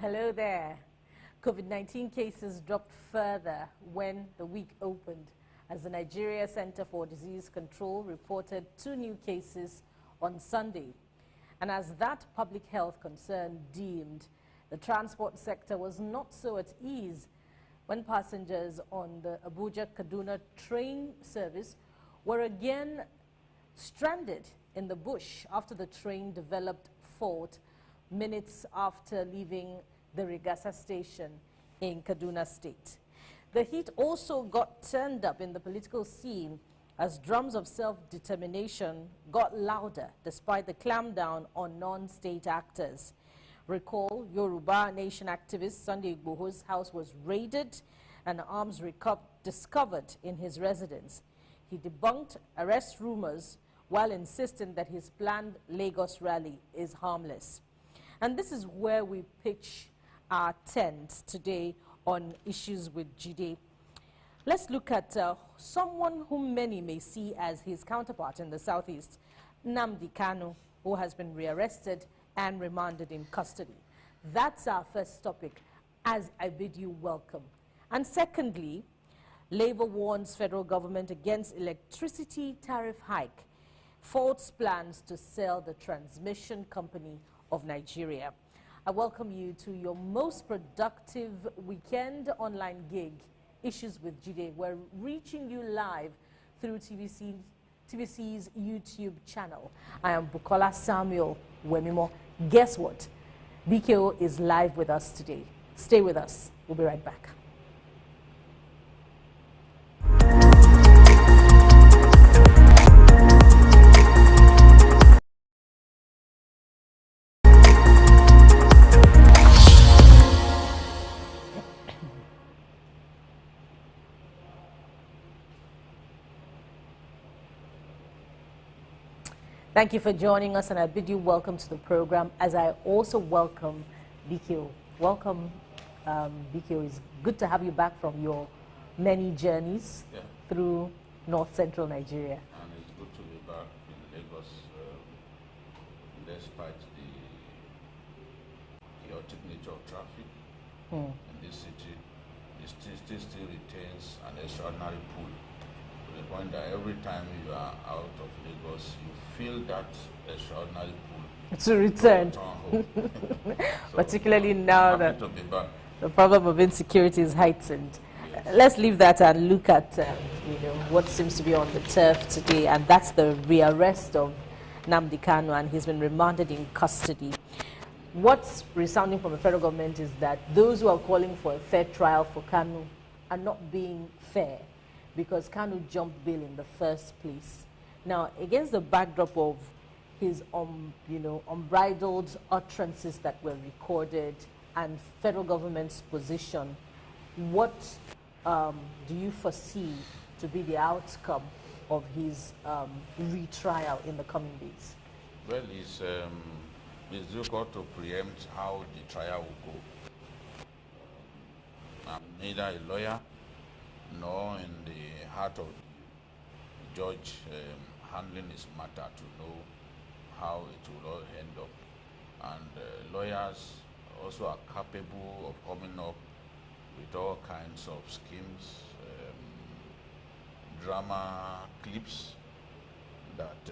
Hello there. COVID-19 cases dropped further when the week opened, as the Nigeria Center for Disease Control reported 2 new cases on Sunday. And as that public health concern deemed, the transport sector was not so at ease when passengers on the Abuja-Kaduna train service were again stranded in the bush after the train developed fault minutes after leaving the Rigasa station in Kaduna State. The heat also got turned up in the political scene as drums of self-determination got louder despite the clampdown on non-state actors. Recall, Yoruba Nation activist Sunday Igboho's house was raided and arms discovered in his residence. He debunked arrest rumors while insisting that his planned Lagos rally is harmless. And this is where we pitch our tent today on issues with Jide. Let's look at someone whom many may see as his counterpart in the southeast, Nnamdi Kanu, who has been rearrested and remanded in custody. That's our first topic, as I bid you welcome. And secondly, Labour warns federal government against electricity tariff hike, false plans to sell the transmission company of Nigeria. I welcome you to your most productive weekend online gig, Issues with Jide. We're reaching you live through TVC's YouTube channel. I am Bukola Samuel Wemimo. Guess what? BKO is live with us today. Stay with us. We'll be right back. Thank you for joining us, and I bid you welcome to the program, as I also welcome BKO. Welcome, BKO. It's good to have you back from your many journeys through north-central Nigeria. And it's good to be back in Lagos, despite the chaotic nature of traffic in this city. It still retains an extraordinary pull. To the point that every time you are out of Lagos, you feel that extraordinary pull to return. home. So, particularly now that to be back. The problem of insecurity is heightened. Let's leave that and look at what seems to be on the turf today, and that's the rearrest of Nnamdi Kanu, and he's been remanded in custody. What's resounding from the federal government is that those who are calling for a fair trial for Kanu are not being fair, because Kanu jumped bail in the first place. Now, against the backdrop of his unbridled utterances that were recorded and federal government's position, what do you foresee to be the outcome of his retrial in the coming days? Well, it's difficult to preempt how the trial will go. I'm neither a lawyer nor in the heart of the judge handling this matter to know how it will all end up. And lawyers also are capable of coming up with all kinds of schemes, drama clips that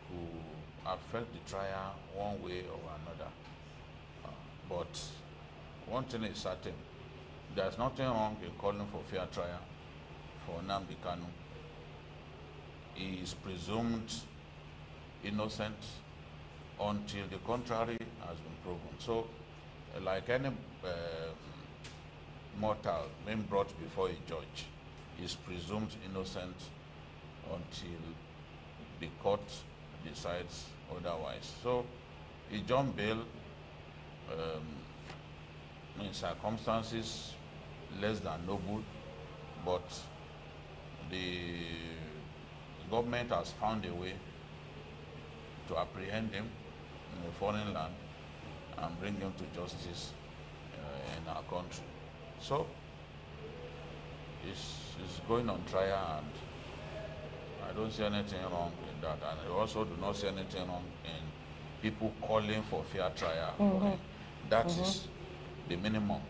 could affect the trial one way or another. But one thing is certain: there's nothing wrong in calling for fair trial for Nnamdi Kanu. He is presumed innocent until the contrary has been proven. So, like any mortal being brought before a judge, he is presumed innocent until the court decides otherwise. So, he jumped bail in circumstances less than noble, but the government has found a way to apprehend him in a foreign land and bring him to justice in our country. So, it's going on trial, and I don't see anything wrong in that. And I also do not see anything wrong in people calling for fair trial. That is the minimum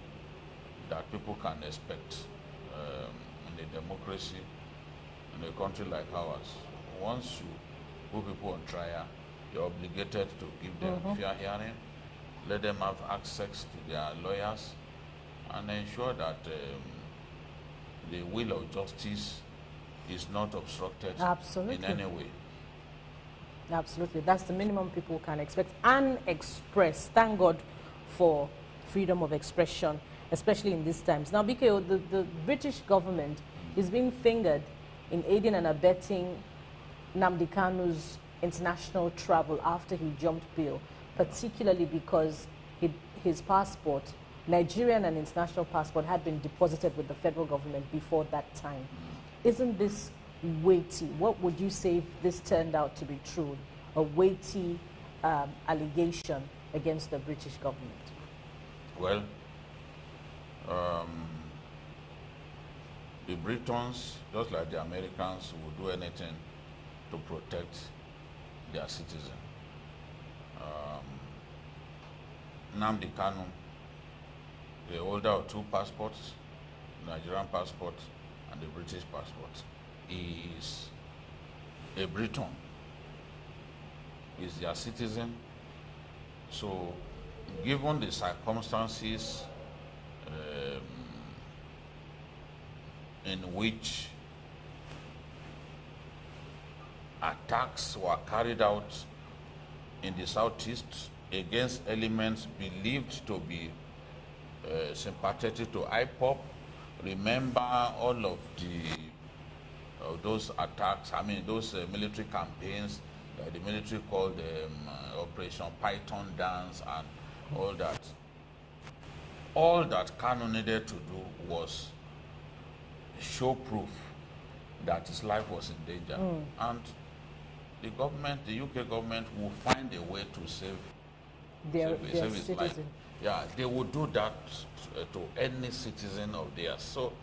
that people can expect in a democracy, in a country like ours. Once you put people on trial, you're obligated to give them fair hearing, let them have access to their lawyers, and ensure that the will of justice is not obstructed in any way. Absolutely. That's the minimum people can expect and express. Thank God for freedom of expression, especially in these times. Now, BKO, the British government is being fingered in aiding and abetting Nnamdi Kanu's international travel after he jumped bail, particularly because his passport, Nigerian and international passport, had been deposited with the federal government before that time. Isn't this weighty? What would you say if this turned out to be true? A weighty allegation against the British government? Well, the Britons, just like the Americans, will do anything to protect their citizen. Nnamdi Kanu, the holder of two passports, Nigerian passport and the British passport. He is a Briton. He is their citizen. So, given the circumstances in which attacks were carried out in the southeast against elements believed to be sympathetic to IPOP, remember all of those attacks, I mean those military campaigns that the military called Operation Python Dance and all that. All that Kanu needed to do was show proof that his life was in danger. And the government, the UK government, will find a way to save his life. Yeah, they would do that to any citizen of theirs. So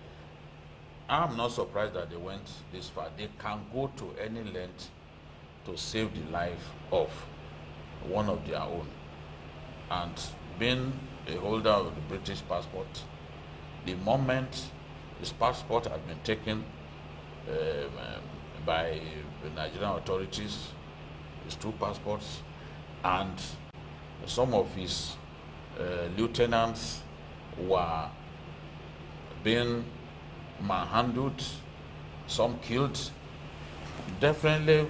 I'm not surprised that they went this far. They can go to any length to save the life of one of their own. And being a holder of the British passport, the moment his passport had been taken by the Nigerian authorities, his two passports, and some of his lieutenants were being manhandled, some killed, definitely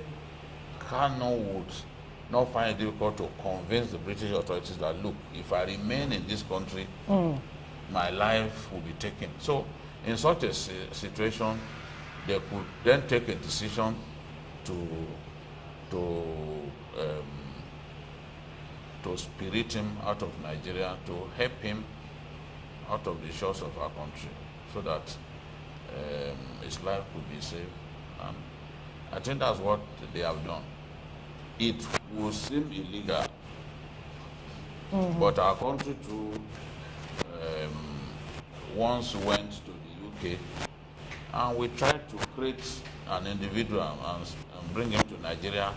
Kanu would not find it difficult to convince the British authorities that, look, if I remain in this country, my life will be taken. So in such a situation, they could then take a decision to spirit him out of Nigeria, to help him out of the shores of our country, so that his life could be saved. And I think that's what they have done. It will seem illegal, but our country too once went to the UK, and we tried to create an individual and bring him to Nigeria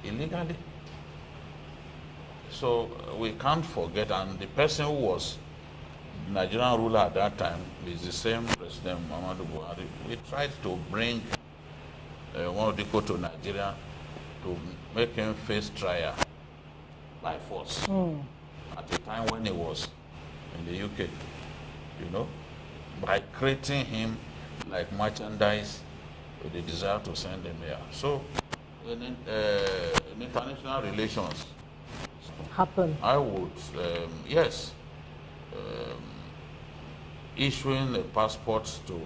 illegally. So we can't forget, and the person who was Nigerian ruler at that time is the same President Buhari. We tried to bring Nnamdi to Nigeria to make him face trial by force at a time when he was in the UK, you know, by creating him like merchandise with the desire to send him here. So in international relations, I would, yes, issuing a passport to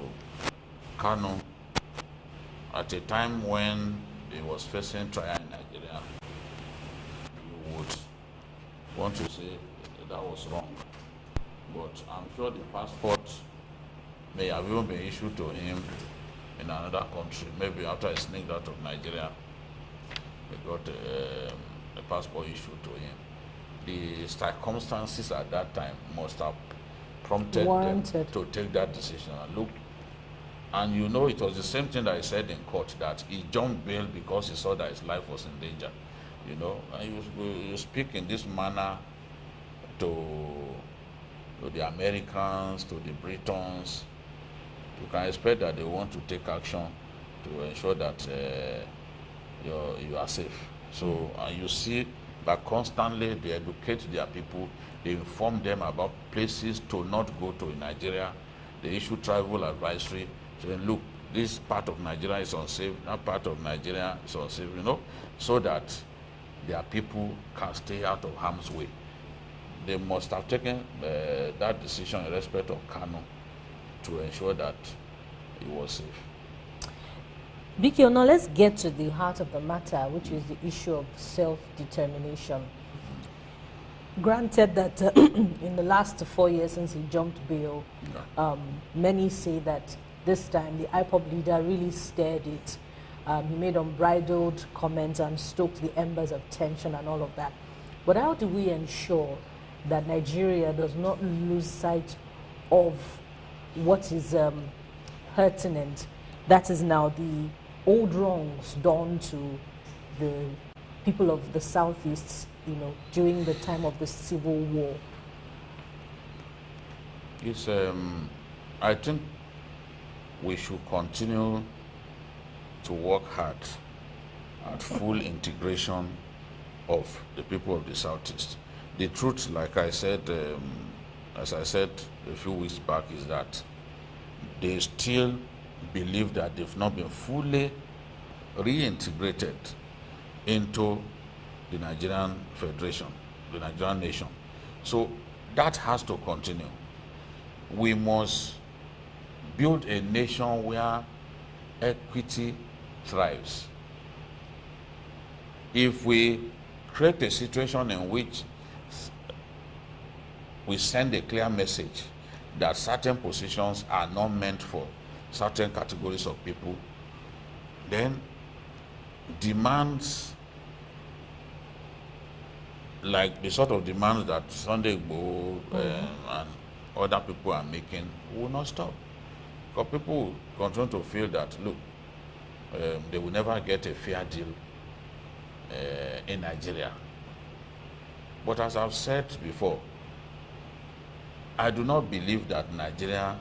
Kanu at a time when he was facing trial in Nigeria, you would want to say that was wrong. But I'm sure the passport may have even been issued to him in another country. Maybe after he sneaked out of Nigeria, he got a passport issued to him. The circumstances at that time must have prompted them to take that decision. And look, and you know, it was the same thing that he said in court, that he jumped bail because he saw that his life was in danger. You know, and you speak in this manner to the Americans, to the Britons, you can expect that they want to take action to ensure that you are safe. So you see that constantly they educate their people, they inform them about places to not go to in Nigeria. They issue travel advisory, saying, look, this part of Nigeria is unsafe, that part of Nigeria is unsafe, you know, so that their people can stay out of harm's way. They must have taken that decision in respect of Kanu to ensure that it was safe. Vicky, now let's get to the heart of the matter, which is the issue of self-determination. Granted that in the last 4 years since he jumped bail, many say that this time the IPOB leader really stirred it. He made unbridled comments and stoked the embers of tension and all of that. But how do we ensure that Nigeria does not lose sight of what is pertinent? That is now the old wrongs done to the people of the Southeast, you know, during the time of the Civil War. It's, I think we should continue to work hard at full integration of the people of the Southeast. The truth, like I said, as I said a few weeks back, is that they still believe that they've not been fully reintegrated into the Nigerian Federation, the Nigerian nation. So that has to continue. We must build a nation where equity thrives. If we create a situation in which we send a clear message that certain positions are not meant for certain categories of people, then demands like the sort of demands that Sunday Igboho and other people are making will not stop. Because people will continue to feel that, look, they will never get a fair deal in Nigeria. But as I've said before, I do not believe that Nigeria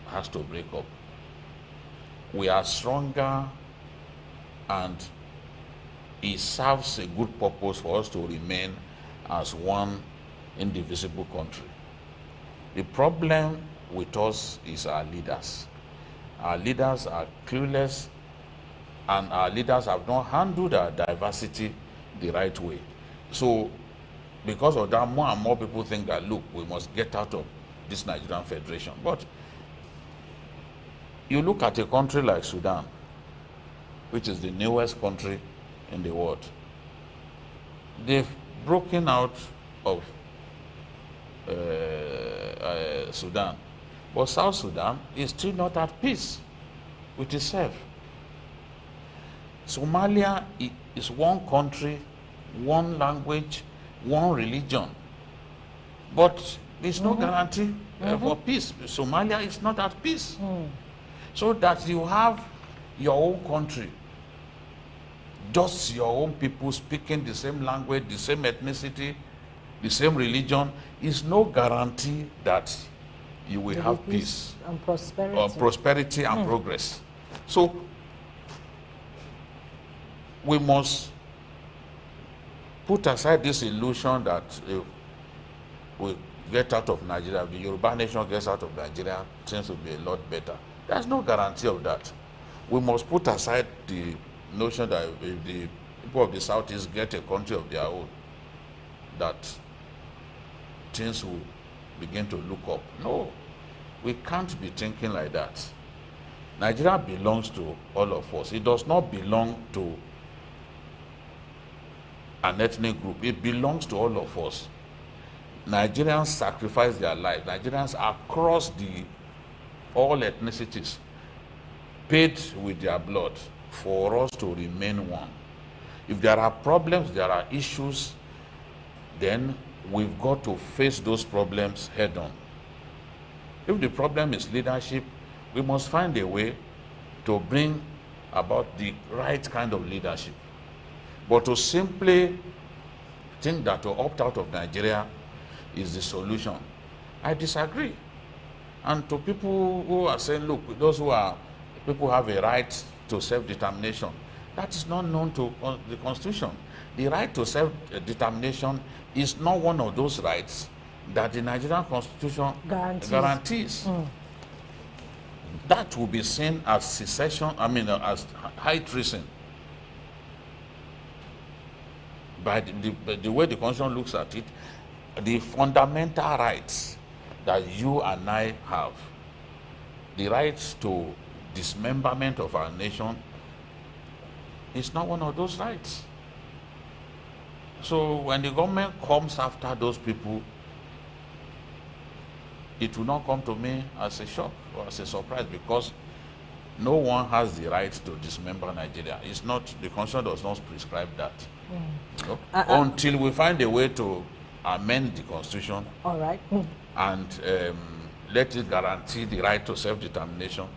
has to break up. We are stronger, and it serves a good purpose for us to remain as one indivisible country. The problem with us is our leaders. Our leaders are clueless, and our leaders have not handled our diversity the right way. So because of that, more and more people think that, look, we must get out of this Nigerian Federation. But you look at a country like Sudan, which is the newest country in the world. They've broken out of Sudan, but South Sudan is still not at peace with itself. Somalia is one country, one language, one religion, but there's no guarantee for peace. Somalia is not at peace. So that you have your own country, just your own people speaking the same language, the same ethnicity, the same religion, is no guarantee that you will have peace and prosperity, or prosperity and progress. So we must put aside this illusion that if we get out of Nigeria, the Yoruba nation gets out of Nigeria, things will be a lot better. There's no guarantee of that. We must put aside the notion that if the people of the Southeast get a country of their own, that things will begin to look up. No, we can't be thinking like that. Nigeria belongs to all of us. It does not belong to an ethnic group. It belongs to all of us. Nigerians sacrifice their lives. Nigerians across all ethnicities paid with their blood for us to remain one. If there are problems, there are issues, then we've got to face those problems head on. If the problem is leadership, we must find a way to bring about the right kind of leadership. But to simply think that to opt out of Nigeria is the solution. I disagree. And to people who are saying, look, people have a right to self-determination, that is not known to the Constitution. The right to self-determination is not one of those rights that the Nigerian Constitution guarantees. That will be seen as secession, as high treason. By the way the Constitution looks at it, the fundamental rights that you and I have, the rights to dismemberment of our nation, is not one of those rights. So when the government comes after those people, it will not come to me as a shock or as a surprise, because no one has the right to dismember Nigeria. It's not, the Constitution does not prescribe that. No? Until we find a way to amend the Constitution, all right, and let it guarantee the right to self-determination,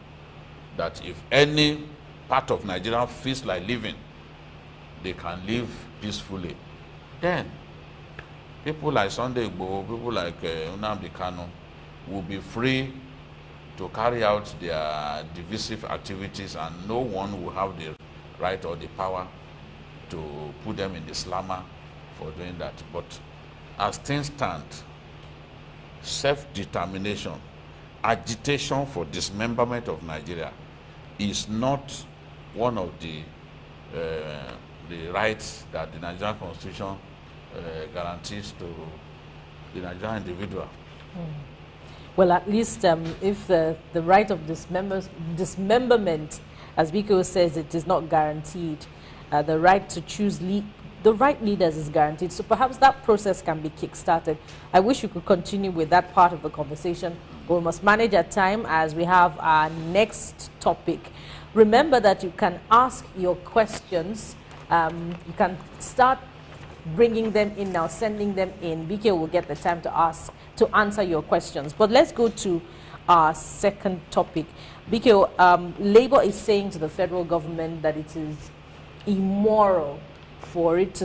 that if any part of Nigeria feels like living, they can live peacefully. Then people like Sunday Igboho, people like Nnamdi Kanu will be free to carry out their divisive activities, and no one will have the right or the power to put them in the slammer for doing that. But as things stand, self-determination, agitation for dismemberment of Nigeria is not one of the rights that the Nigerian Constitution guarantees to the Nigerian individual. Well, at least if the right of dismemberment, as Biko says, it is not guaranteed, the right to choose the right leaders is guaranteed. So perhaps that process can be kick-started. I wish we could continue with that part of the conversation, but we must manage our time as we have our next topic. Remember that you can ask your questions. You can start bringing them in now, sending them in. BK will get the time to answer your questions. But let's go to our second topic. BK, Labour is saying to the federal government that it is immoral for it to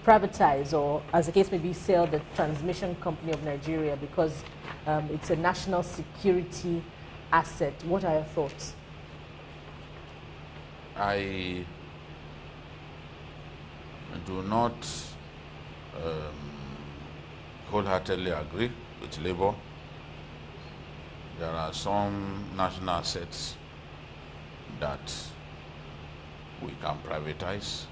privatize, or as the case may be, sell the transmission company of Nigeria, because it's a national security asset. What are your thoughts? I do not wholeheartedly agree with Labour. There are some national assets that we can privatize.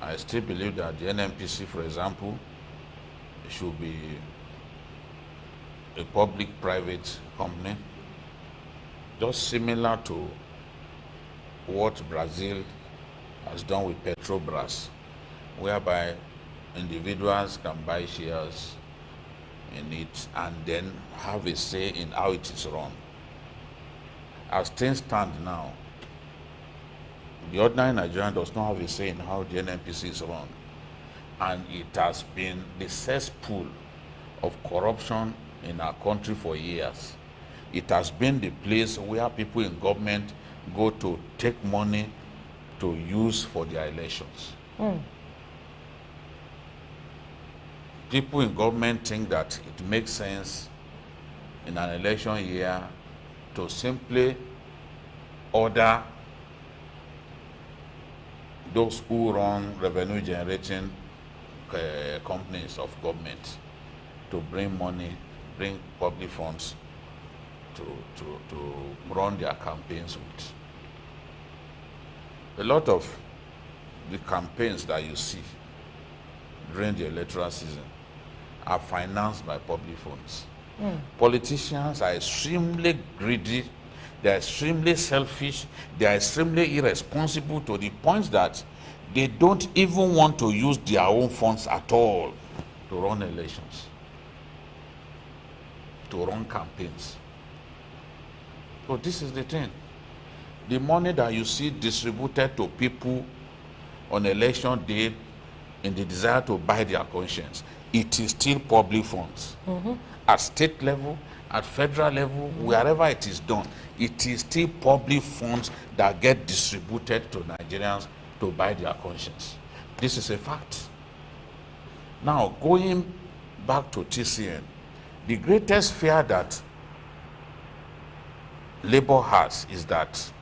I still believe that the NNPC, for example, should be a public-private company, just similar to what Brazil has done with Petrobras, whereby individuals can buy shares in it and then have a say in how it is run. As things stand now, the ordinary Nigerian does not have a say in how the NNPC is run. And it has been the cesspool of corruption in our country for years. It has been the place where people in government go to take money to use for their elections. People in government think that it makes sense in an election year to simply order those who run revenue generating companies of government to bring money, bring public funds to run their campaigns with. A lot of the campaigns that you see during the electoral season are financed by public funds. Politicians are extremely greedy, they are extremely selfish, they are extremely irresponsible to the point that they don't even want to use their own funds at all to run elections, to run campaigns. So this is the thing. The money that you see distributed to people on election day in the desire to buy their conscience, it is still public funds. At state level, at federal level, wherever it is done, it is still public funds that get distributed to Nigerians to buy their conscience. This is a fact. Now, going back to TCN, the greatest fear that Labour has is that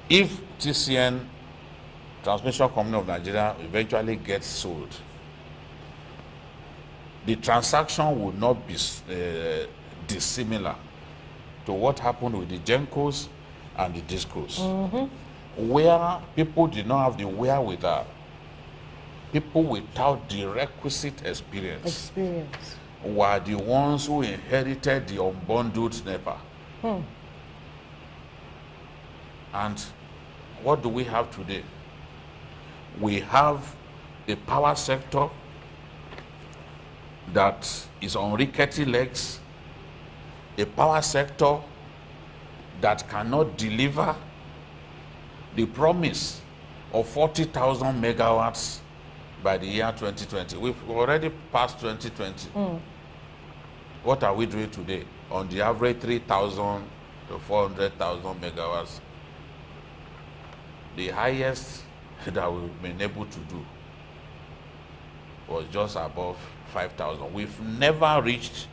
if TCN, Transmission Company of Nigeria, eventually gets sold, the transaction would not be dissimilar to what happened with the Gencos and the Discos, where people did not have the wherewithal, people without the requisite experience were the ones who inherited the unbundled NEPA. And what do we have today? We have a power sector that is on rickety legs, a power sector that cannot deliver the promise of 40,000 megawatts by the year 2020. We've already passed 2020. What are we doing today? On the average, 3,000 to 400,000 megawatts. The highest that we've been able to do was just above 5,000. We've never reached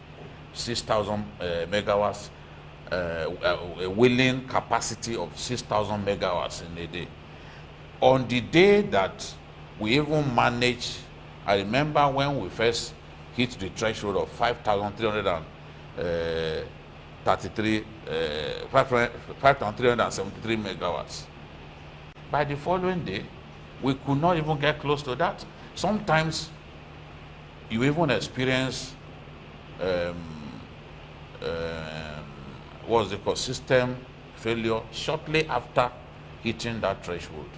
6,000 megawatts, a willing capacity of 6,000 megawatts in a day. On the day that we even managed, I remember when we first hit the threshold of 5,373 megawatts. By the following day, we could not even get close to that. Sometimes you even experience what's the called, system failure shortly after hitting that threshold.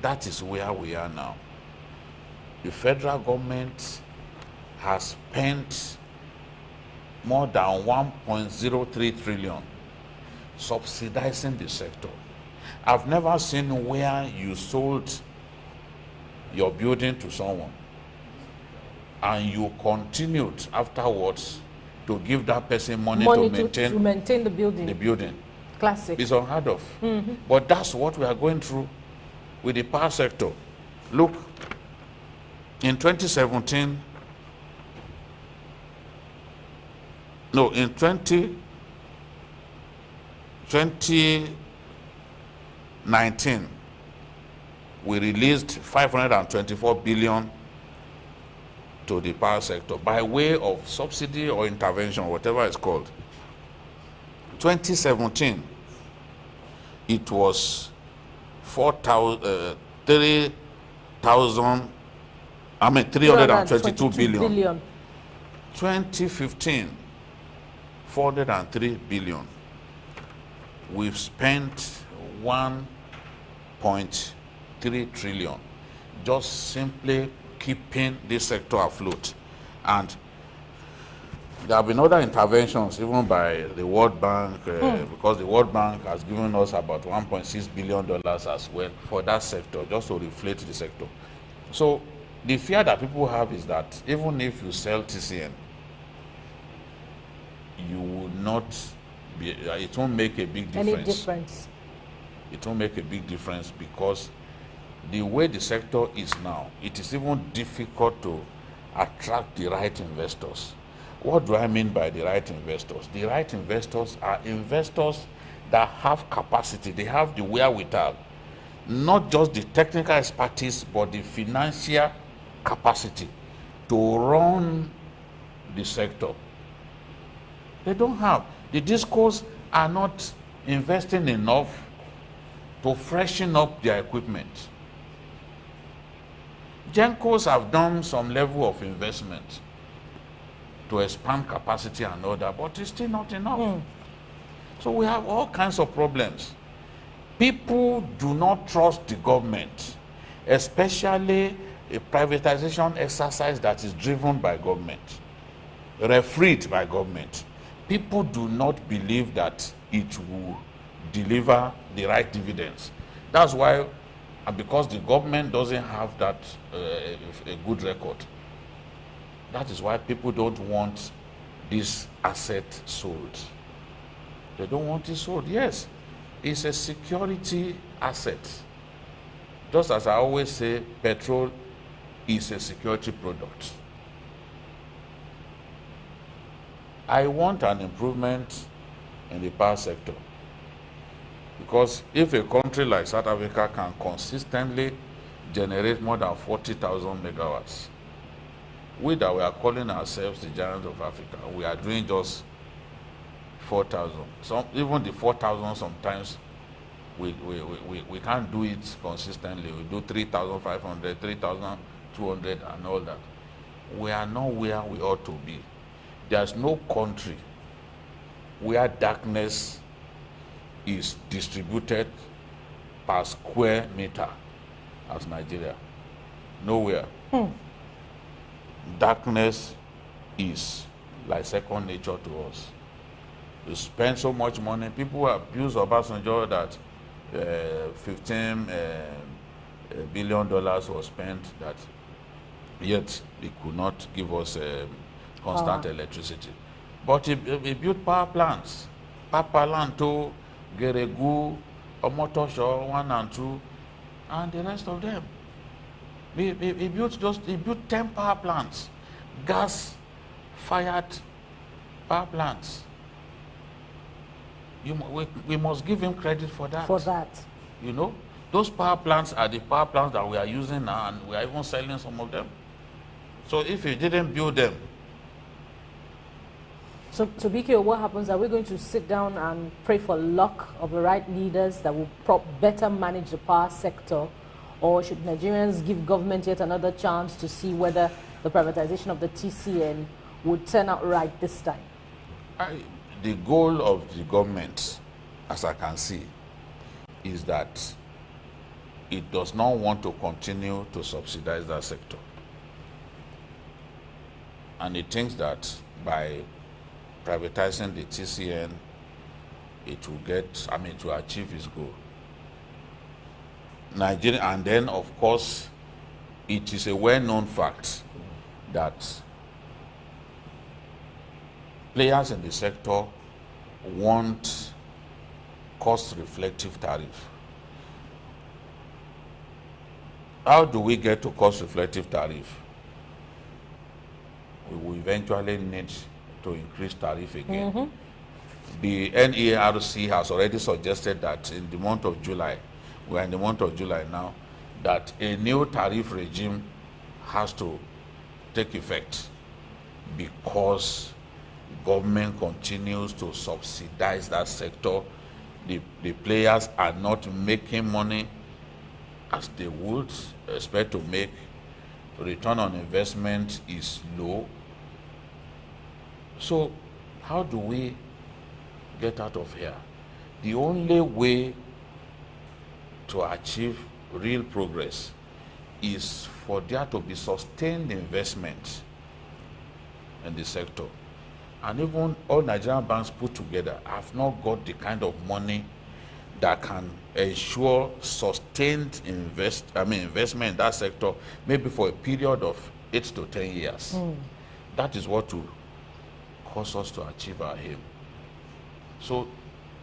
That is where we are now. The federal government has spent more than 1.03 trillion subsidizing the sector. I've never seen where you sold your building to someone and you continued afterwards to give that person money to maintain the building. Classic. It's unheard of. But that's what we are going through with the power sector. Look, in 2017, no, in 2019, we released 524 billion to the power sector by way of subsidy or intervention, whatever it's called. 2017, it was 322 billion. 2015, 403 billion. We've spent 1.3 trillion just simply keeping this sector afloat. And there have been other interventions, even by the World Bank, because the World Bank has given us about $1.6 billion as well for that sector, just to reflate the sector. So the fear that people have is that even if you sell TCN, you will not be, it won't make a big difference. Any difference? It won't make a big difference because the way the sector is now, it is even difficult to attract the right investors. What do I mean by the right investors? The right investors are investors that have capacity, they have the wherewithal, not just the technical expertise, but the financial capacity to run the sector. They don't have. The discos are not investing enough to freshen up their equipment. Gencos have done some level of investment to expand capacity and all that, but it's still not enough. So we have all kinds of problems. People do not trust the government, especially a privatization exercise that is driven by government, refereed by government. People do not believe that it will deliver the right dividends. That's why, and because the government doesn't have that a good record, that is why people don't want this asset sold. They don't want it sold. Yes, it's a security asset. Just as I always say, petrol is a security product. I want an improvement in the power sector, because if a country like South Africa can consistently generate more than 40,000 megawatts, we that we are calling ourselves the giants of Africa, we are doing just 4,000. Even the 4,000 sometimes we can't do it consistently. We do 3,500, 3,200 and all that. We are not where we ought to be. There's no country where darkness is distributed per square meter as Nigeria. Nowhere. Darkness is like second nature to us. You spend so much money. People abuse Obasanjo that $15 billion was spent, that yet he could not give us constant electricity. But he built power plants. Papalanto, Geregu, Omotosho 1 and 2, and the rest of them. He built 10 power plants, gas-fired power plants. We must give him credit for that. You know, those power plants are the power plants that we are using now, and we are even selling some of them. So if he didn't build them. So BK, what happens? Are we going to sit down and pray for luck of the right leaders that will better manage the power sector? Or should Nigerians give government yet another chance to see whether the privatization of the TCN would turn out right this time? The goal of the government, as I can see, is that it does not want to continue to subsidize that sector. And it thinks that by privatizing the TCN, it will achieve its goal. Nigeria, and then of course, it is a well-known fact that players in the sector want cost-reflective tariff. How do we get to cost-reflective tariff? We will eventually need to increase tariff again. The NERC has already suggested that in the month of July, we are in the month of July now, that a new tariff regime has to take effect because government continues to subsidize that sector. The players are not making money as they would expect to make. Return on investment is low. So how do we get out of here? The only way to achieve real progress is for there to be sustained investment in the sector. And even all Nigerian banks put together have not got the kind of money that can ensure sustained investment in that sector, maybe for a period of 8 to 10 years. That is what will cause us to achieve our aim. So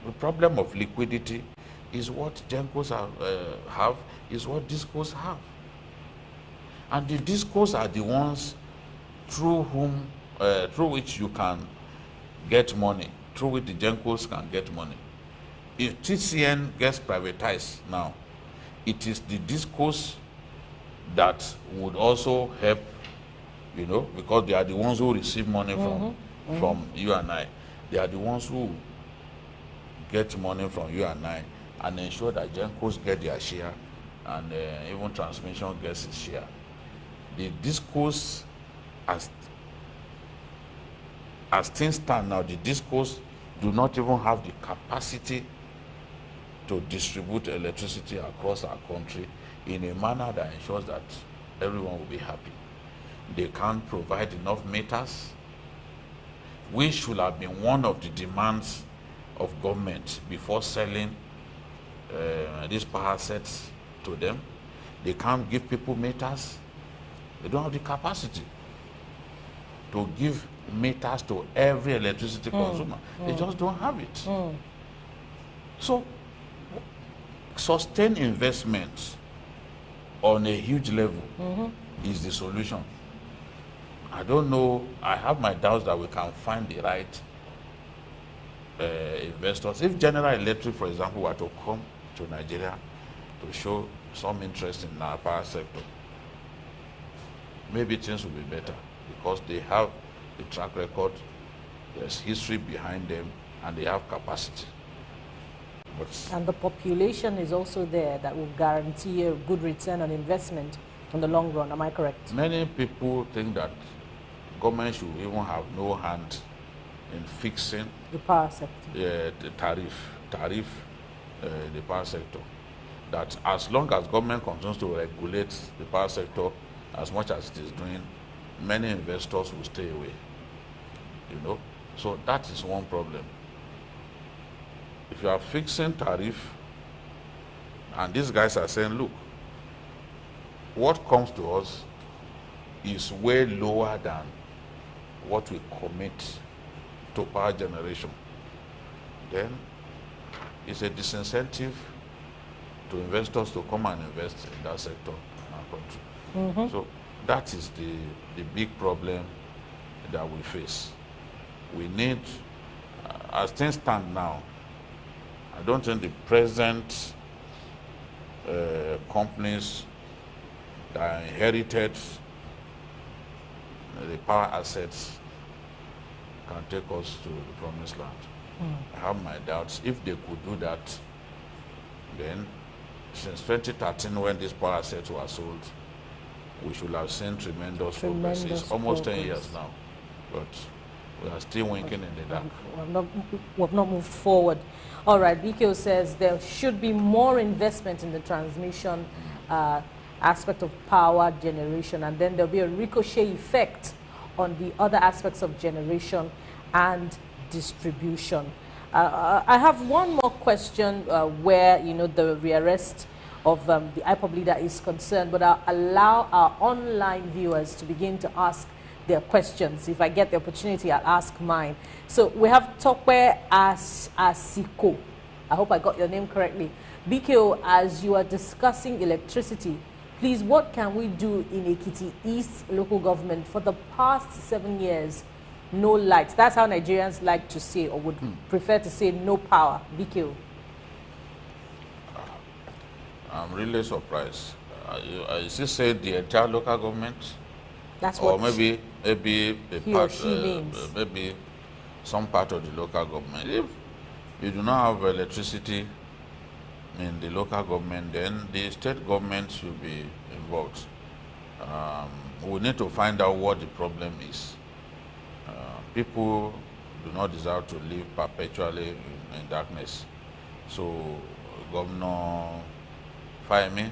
the problem of liquidity is what GENCOs have, is what DISCOs have. And the DISCOs are the ones through which you can get money, through which the GENCOs can get money. If TCN gets privatized now, it is the DISCOs that would also help, you know, because they are the ones who receive money from you and I. They are the ones who get money from you and I and ensure that GENCOs get their share and even transmission gets its share. The DISCOs, as things stand now, the DISCOs do not even have the capacity to distribute electricity across our country in a manner that ensures that everyone will be happy. They can't provide enough meters, which should have been one of the demands of government before selling these power sets to them. They can't give people meters. They don't have the capacity to give meters to every electricity consumer. They just don't have it. So, sustained investment on a huge level is the solution. I don't know. I have my doubts that we can find the right investors. If General Electric, for example, were to come to Nigeria to show some interest in our power sector, maybe things will be better because they have the track record, there's history behind them, and they have capacity. And the population is also there that will guarantee a good return on investment in the long run. Am I correct? Many people think that government should even have no hand in fixing the power sector. The tariff, the power sector. That as long as government continues to regulate the power sector as much as it is doing, many investors will stay away. You know, so that is one problem. If you are fixing tariff, and these guys are saying, look, what comes to us is way lower than what we commit to power generation, then it's a disincentive to investors to come and invest in that sector in our country. So that is the big problem that we face. We need, as things stand now, I don't think the present companies that inherited the power assets can take us to the promised land. I have my doubts. If they could do that, then since 2013 when these power assets were sold, we should have seen tremendous progress. It's almost 10 years now, but we are still winking in the dark. We have not moved forward. All right, BKO says there should be more investment in the transmission aspect of power generation, and then there'll be a ricochet effect on the other aspects of generation and distribution. I have one more question where, you know, the rearrest of the IPOB leader is concerned, but I'll allow our online viewers to begin to ask their questions. If I get the opportunity, I'll ask mine. So we have Tope Asiko. I hope I got your name correctly. BKO, as you are discussing electricity, please, what can we do in Ekiti East local government? For the past 7 years, no lights. That's how Nigerians like to say, or would prefer to say, no power. BKO. I'm really surprised. Is this say the entire local government? That's what. Or maybe a he part, or she means. maybe some part of the local government. If you do not have electricity in the local government, then the state government should be involved. We need to find out what the problem is. People do not deserve to live perpetually in darkness. So Governor Fahimi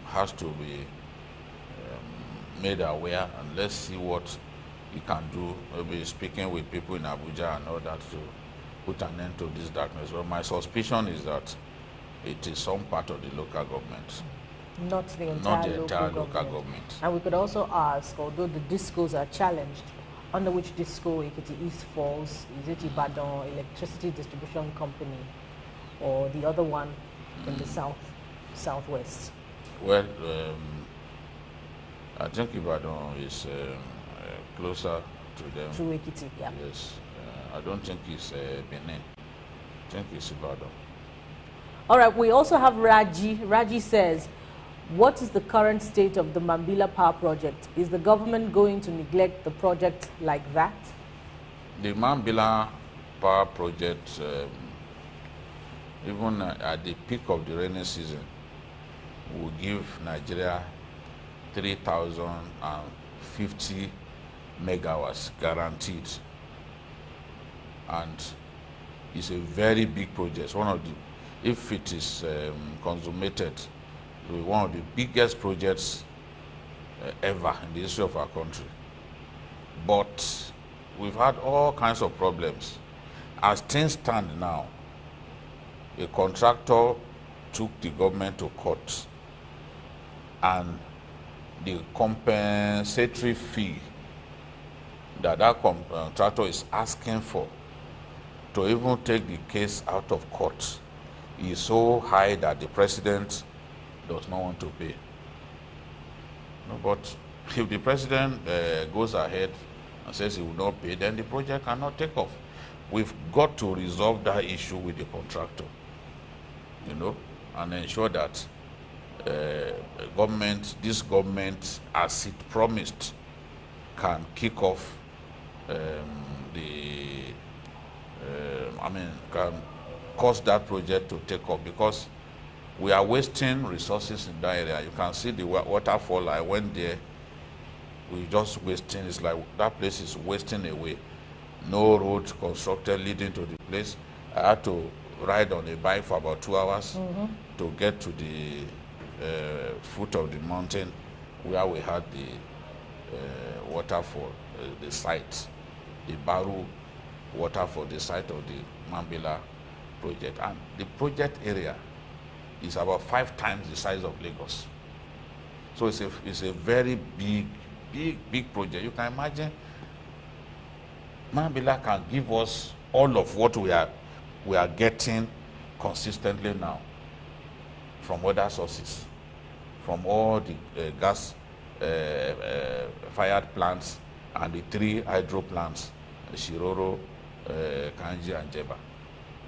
has to be made aware, and let's see what he can do. Maybe speaking with people in Abuja and all that to put an end to this darkness. But my suspicion is that it is some part of the local government. Not the entire, local government. And we could also ask, although the discos are challenged, under which disco Ekiti East falls? Is it Ibadan Electricity Distribution Company, or the other one in the southwest? Well, I think Ibadan is closer to them. To Ekiti, yeah. Yes. I don't think it's Benin. I think it's Ibadan. All right, we also have Raji. Raji says, what is the current state of the Imbila power project? Is the government going to neglect the project like that? The Imbila power project, even at the peak of the rainy season, will give Nigeria 3,050 megawatts guaranteed. And it's a very big project. One of the, if it is consummated, it will be one of the biggest projects ever in the history of our country. But we've had all kinds of problems. As things stand now, a contractor took the government to court, and the compensatory fee that contractor is asking for to even take the case out of court is so high that the president does not want to pay. No, but if the president goes ahead and says he will not pay, then the project cannot take off. We've got to resolve that issue with the contractor, you know, and ensure that this government, as it promised, can kick off can cause that project to take off, because we are wasting resources in that area. You can see the waterfall. I went there. We're just wasting. It's like that place is wasting away. No road constructed leading to the place. I had to ride on a bike for about 2 hours to get to the foot of the mountain where we had the waterfall, the site, the Baru waterfall, the site of the Imbila project. And the project area is about 5 times the size of Lagos. So it's a very big project. You can imagine Imbila can give us all of what we are getting consistently now from other sources, from all the gas fired plants and the 3 hydro plants, Shiroro, Kanji and Jeba.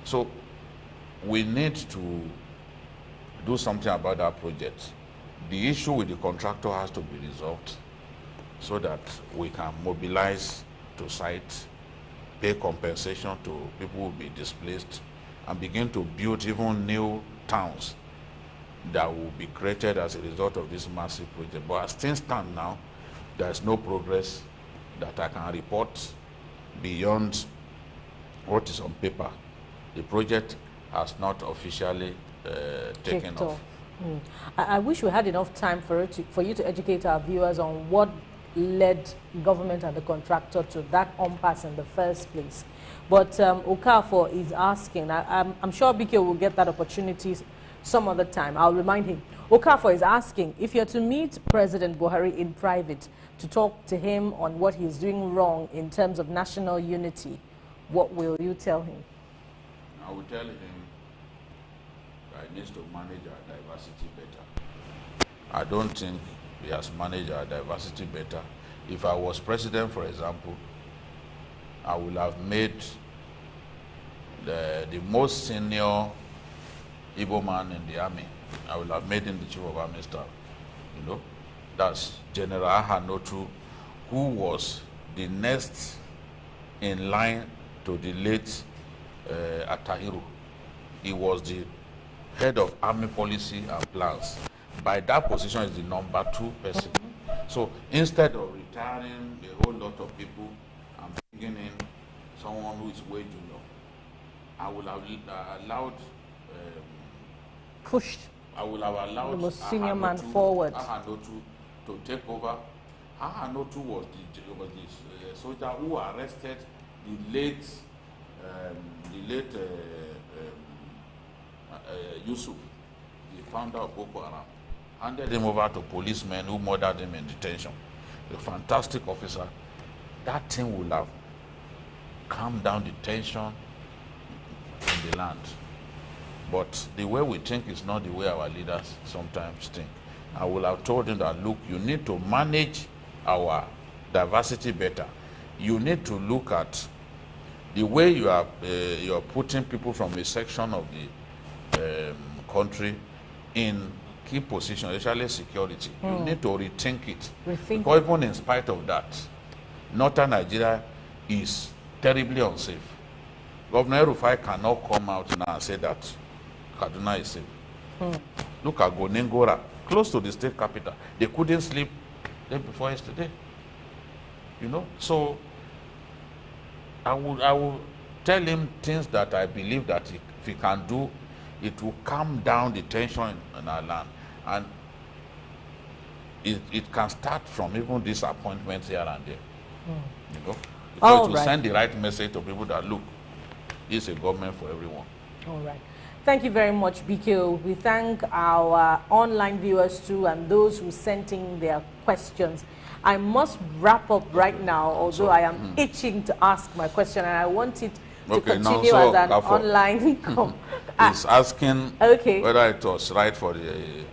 So we need to do something about that project. The issue with the contractor has to be resolved so that we can mobilize to site, pay compensation to people who will be displaced, and begin to build even new towns that will be created as a result of this massive project. But as things stand now, there is no progress that I can report beyond what is on paper. The project has not officially taken off. I wish we had enough time for you to educate our viewers on what led government and the contractor to that impasse in the first place. But Okafor is asking, I'm sure BK will get that opportunity some other time. I'll remind him. Okafor is asking, if you're to meet President Buhari in private to talk to him on what he's doing wrong in terms of national unity, what will you tell him? I will tell him that he needs to manage our diversity better. I don't think he has managed our diversity better. If I was president, for example, I would have made the most senior Igbo man in the army. I would have made him the chief of army staff. You know, that's General Ahanotu, who was the next in line to the late Atahiru. He was the head of army policy and plans. By that position is the number 2 person. So instead of retiring a whole lot of people and bringing in someone who is way junior, I would have allowed I will have allowed the most senior man forward to take over. Ahanotu was the soldier who arrested the late Yusuf, the founder of Boko Haram, handed him over to policemen who murdered him in detention. A fantastic officer. That thing will have calmed down the tension in the land. But the way we think is not the way our leaders sometimes think. I will have told him that, look, you need to manage our diversity better. You need to look at the way you are putting people from a section of the country in key positions, especially security. You need to rethink it. Because even in spite of that, northern Nigeria is terribly unsafe. Governor Rufai cannot come out now and say that Kaduna is safe. Look at Gonengora, close to the state capital. They couldn't sleep day before yesterday. You know, so I will tell him things that I believe that if he can do, it will calm down the tension in our land. And it can start from even disappointments here and there. You know, because it will send the right message to people that, look, it's a government for everyone. All right. Thank you very much, BKO. We thank our online viewers too and those who sent in their questions. I must wrap up right now, although I am itching to ask my question, and I want it to continue as an online He's asking whether it was right for the...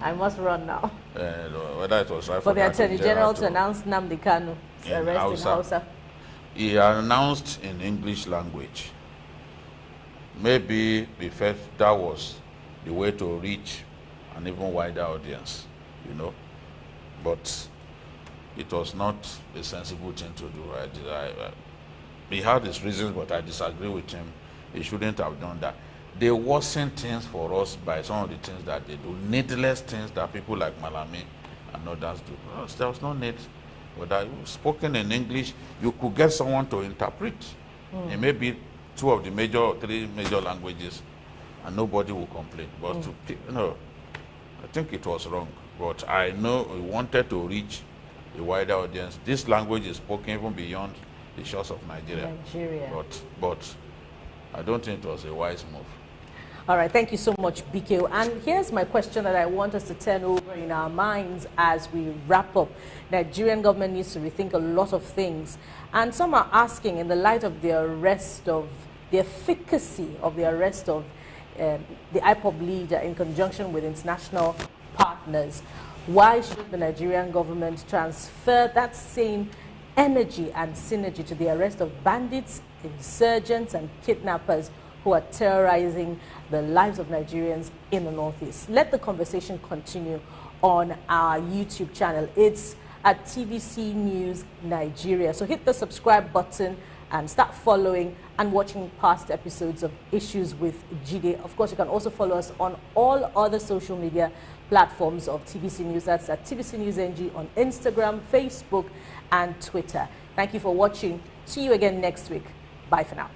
I must run now. whether it was right for the Attorney General to announce Nnamdi Kanu arrest in Hausa. He announced in English language. Maybe we felt that was the way to reach an even wider audience, you know. But it was not a sensible thing to do. He had his reasons, but I disagree with him. He shouldn't have done that. They worsen things for us by some of the things that they do, needless things that people like Malami and others do. There was no need. But spoken in English, you could get someone to interpret. It may be two of the major or three major languages, and nobody will complain. But I think it was wrong. But I know we wanted to reach a wider audience. This language is spoken even beyond the shores of Nigeria. But I don't think it was a wise move. All right, thank you so much, BK. And here's my question that I want us to turn over in our minds as we wrap up. Nigerian government needs to rethink a lot of things. And some are asking, in the light of the efficacy of the arrest of the IPOB leader in conjunction with international partners, why should the Nigerian government transfer that same energy and synergy to the arrest of bandits, insurgents, and kidnappers who are terrorizing the lives of Nigerians in the Northeast? Let the conversation continue on our YouTube channel. It's at TVC News Nigeria. So hit the subscribe button and start following and watching past episodes of Issues with Jide. Of course, you can also follow us on all other social media platforms of TVC News. That's at TVC News NG on Instagram, Facebook, and Twitter. Thank you for watching. See you again next week. Bye for now.